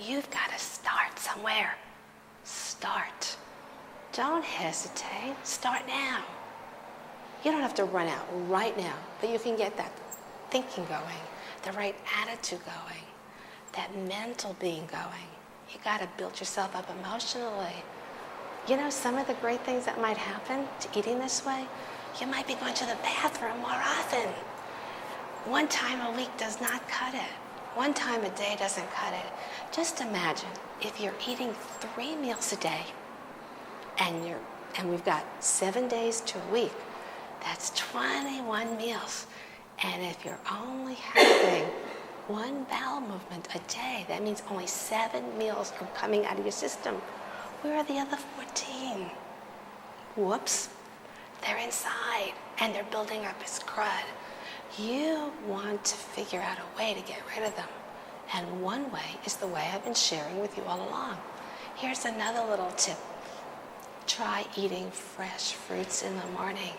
you've got to start somewhere. Start. Don't hesitate. Start now. You don't have to run out right now, but you can get that thinking going, the right attitude going, that mental being going. You got to build yourself up emotionally. You know, some of the great things that might happen to eating this way, you might be going to the bathroom more often. One time a week does not cut it. One time a day doesn't cut it. Just imagine if you're eating 3 meals a day and we've got 7 days to a week, that's 21 meals. And if you're only having one bowel movement a day, that means only 7 meals are coming out of your system. Where are the other 14? Whoops. They're inside and they're building up as crud. You want to figure out a way to get rid of them. And one way is the way I've been sharing with you all along. Here's another little tip. Try eating fresh fruits in the morning.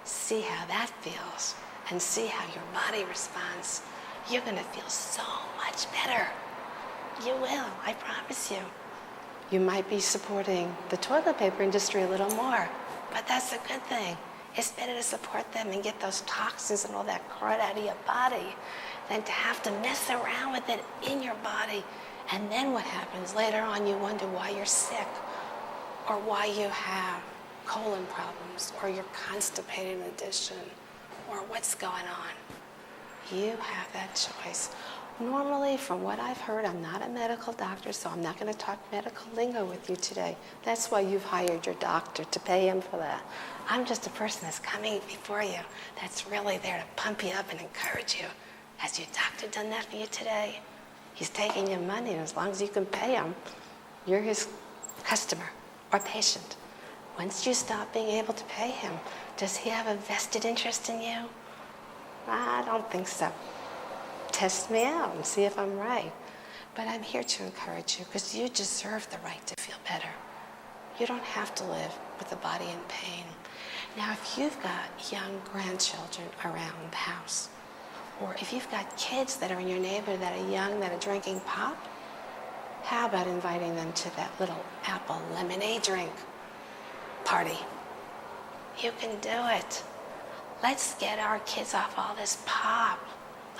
See how that feels and see how your body responds. You're going to feel so much better. You will, I promise you. You might be supporting the toilet paper industry a little more, but that's a good thing. It's better to support them and get those toxins and all that crud out of your body than to have to mess around with it in your body. And then what happens? Later on, you wonder why you're sick or why you have colon problems or you're constipated in addition or what's going on. You have that choice. Normally, from what I've heard, I'm not a medical doctor, so I'm not going to talk medical lingo with you today. That's why you've hired your doctor, to pay him for that. I'm just a person that's coming before you that's really there to pump you up and encourage you. Has your doctor done that for you today? He's taking your money, and as long as you can pay him, you're his customer or patient. Once you stop being able to pay him, does he have a vested interest in you? I don't think so. Test me out and see if I'm right. But I'm here to encourage you because you deserve the right to feel better. You don't have to live with a body in pain. Now, if you've got young grandchildren around the house, or if you've got kids that are in your neighborhood that are young, that are drinking pop, how about inviting them to that little apple lemonade drink party? You can do it. Let's get our kids off all this pop.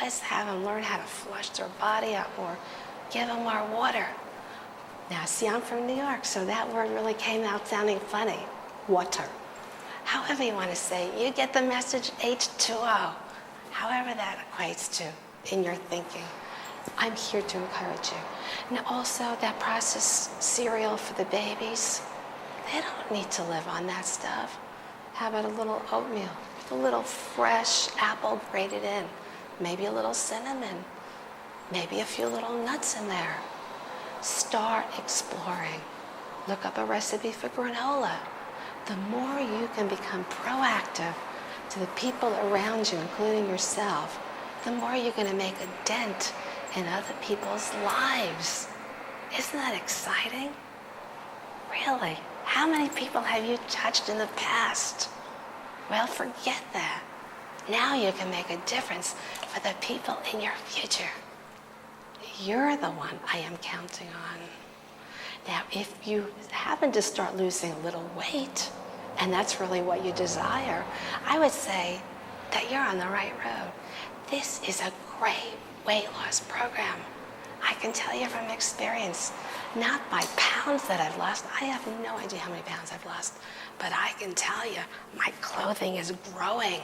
Let's have them learn how to flush their body out or give them more water. Now, see, I'm from New York, so that word really came out sounding funny. Water. However you want to say it, you get the message, H2O. However that equates to in your thinking. I'm here to encourage you. Now, also, that processed cereal for the babies, they don't need to live on that stuff. How about a little oatmeal, a little fresh apple grated in? Maybe a little cinnamon, maybe a few little nuts in there. Start exploring. Look up a recipe for granola. The more you can become proactive to the people around you, including yourself, the more you're going to make a dent in other people's lives. Isn't that exciting? Really? How many people have you touched in the past? Well, forget that. Now you can make a difference for the people in your future. You're the one I am counting on. Now, if you happen to start losing a little weight, and that's really what you desire, I would say that you're on the right road. This is a great weight loss program. I can tell you from experience, not by pounds that I've lost. I have no idea how many pounds I've lost, but I can tell you my clothing is growing.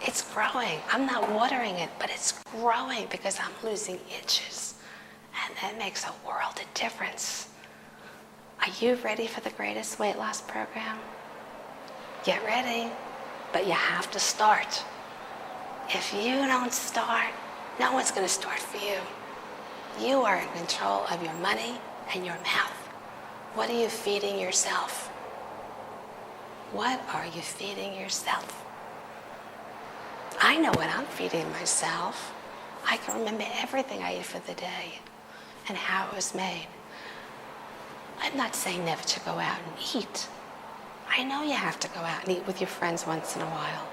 It's growing. I'm not watering it, but it's growing because I'm losing inches. And that makes a world of difference. Are you ready for the greatest weight loss program? Get ready, but you have to start. If you don't start, no one's going to start for you. You are in control of your money and your mouth. What are you feeding yourself? What are you feeding yourself? I know what I'm feeding myself. I can remember everything I ate for the day and how it was made. I'm not saying never to go out and eat. I know you have to go out and eat with your friends once in a while,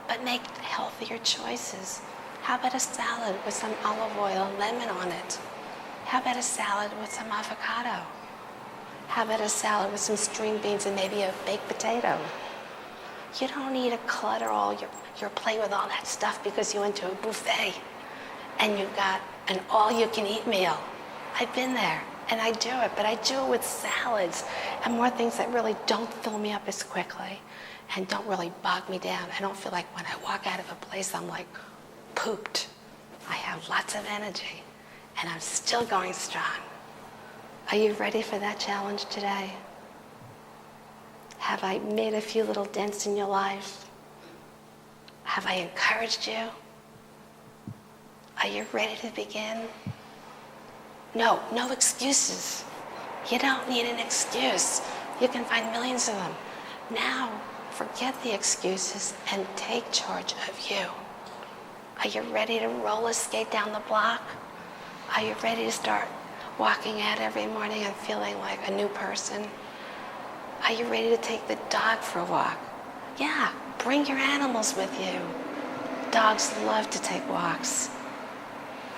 but make healthier choices. How about a salad with some olive oil and lemon on it? How about a salad with some avocado? How about a salad with some string beans and maybe a baked potato? You don't need to clutter all your plate with all that stuff because you went to a buffet and you got an all-you-can-eat meal. I've been there, and I do it, but I do it with salads and more things that really don't fill me up as quickly and don't really bog me down. I don't feel like when I walk out of a place, I'm like pooped. I have lots of energy, and I'm still going strong. Are you ready for that challenge today? Have I made a few little dents in your life? Have I encouraged you? Are you ready to begin? No excuses. You don't need an excuse. You can find millions of them. Now, forget the excuses and take charge of you. Are you ready to roller skate down the block? Are you ready to start walking out every morning and feeling like a new person? Are you ready to take the dog for a walk? Yeah, bring your animals with you. Dogs love to take walks.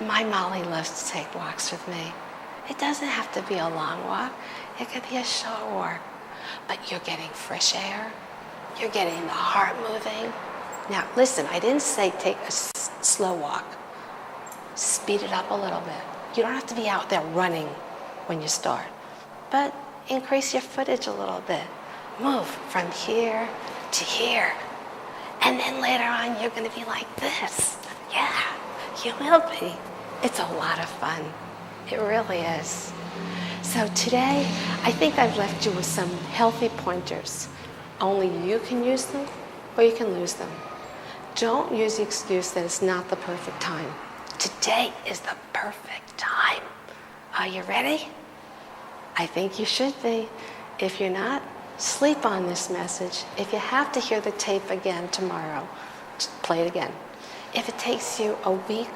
My Molly loves to take walks with me. It doesn't have to be a long walk. It could be a short walk. But you're getting fresh air. You're getting the heart moving. Now, listen, I didn't say take a slow walk. Speed it up a little bit. You don't have to be out there running when you start. But increase your footage a little bit. Move from here to here. And then later on, you're going to be like this. Yeah, you will be. It's a lot of fun. It really is. So today, I think I've left you with some healthy pointers. Only you can use them, or you can lose them. Don't use the excuse that it's not the perfect time. Today is the perfect time. Are you ready? I think you should be. If you're not, sleep on this message. If you have to hear the tape again tomorrow, just play it again. If it takes you a week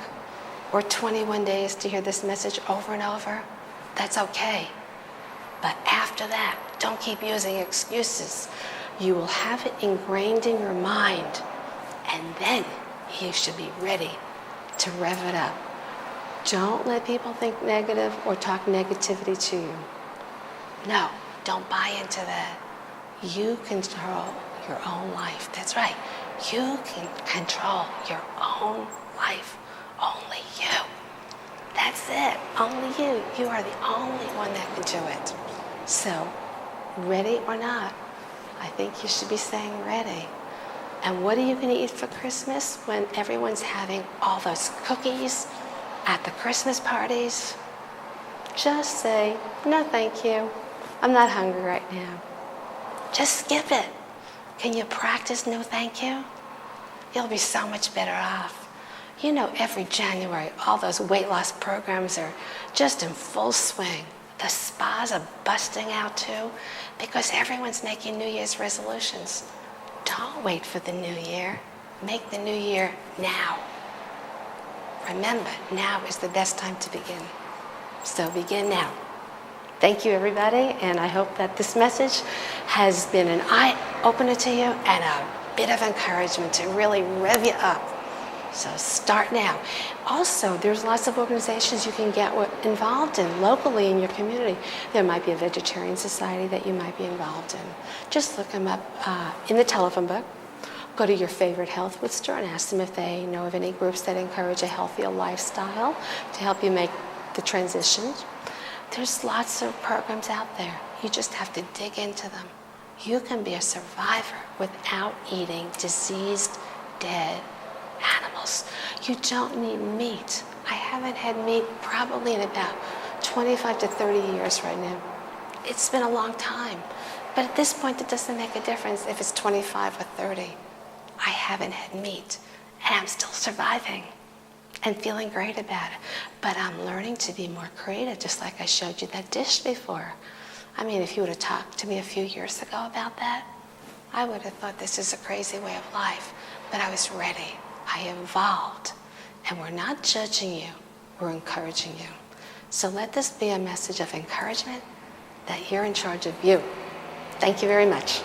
or 21 days to hear this message over and over, that's okay. But after that, don't keep using excuses. You will have it ingrained in your mind, and then you should be ready to rev it up. Don't let people think negative or talk negativity to you. No, don't buy into that. You control your own life. That's right. You can control your own life. Only you. That's it. Only you. You are the only one that can do it. So, ready or not, I think you should be saying ready. And what are you going to eat for Christmas when everyone's having all those cookies at the Christmas parties? Just say, no thank you. I'm not hungry right now. Just skip it. Can you practice no thank you? You'll be so much better off. You know, every January, all those weight loss programs are just in full swing. The spas are busting out too because everyone's making New Year's resolutions. Don't wait for the new year. Make the new year now. Remember, now is the best time to begin. So begin now. Thank you, everybody, and I hope that this message has been an eye-opener to you and a bit of encouragement to really rev you up. So start now. Also, there's lots of organizations you can get involved in locally in your community. There might be a vegetarian society that you might be involved in. Just look them up in the telephone book. Go to your favorite health food store and ask them if they know of any groups that encourage a healthier lifestyle to help you make the transition. There's lots of programs out there. You just have to dig into them. You can be a survivor without eating diseased, dead animals. You don't need meat. I haven't had meat probably in about 25 to 30 years right now. It's been a long time. But at this point, it doesn't make a difference if it's 25 or 30. I haven't had meat, and I'm still surviving and feeling great about it. But I'm learning to be more creative, just like I showed you that dish before. I mean, if you would have talked to me a few years ago about that, I would have thought this is a crazy way of life. But I was ready. I evolved. And we're not judging you, we're encouraging you. So let this be a message of encouragement that you're in charge of you. Thank you very much.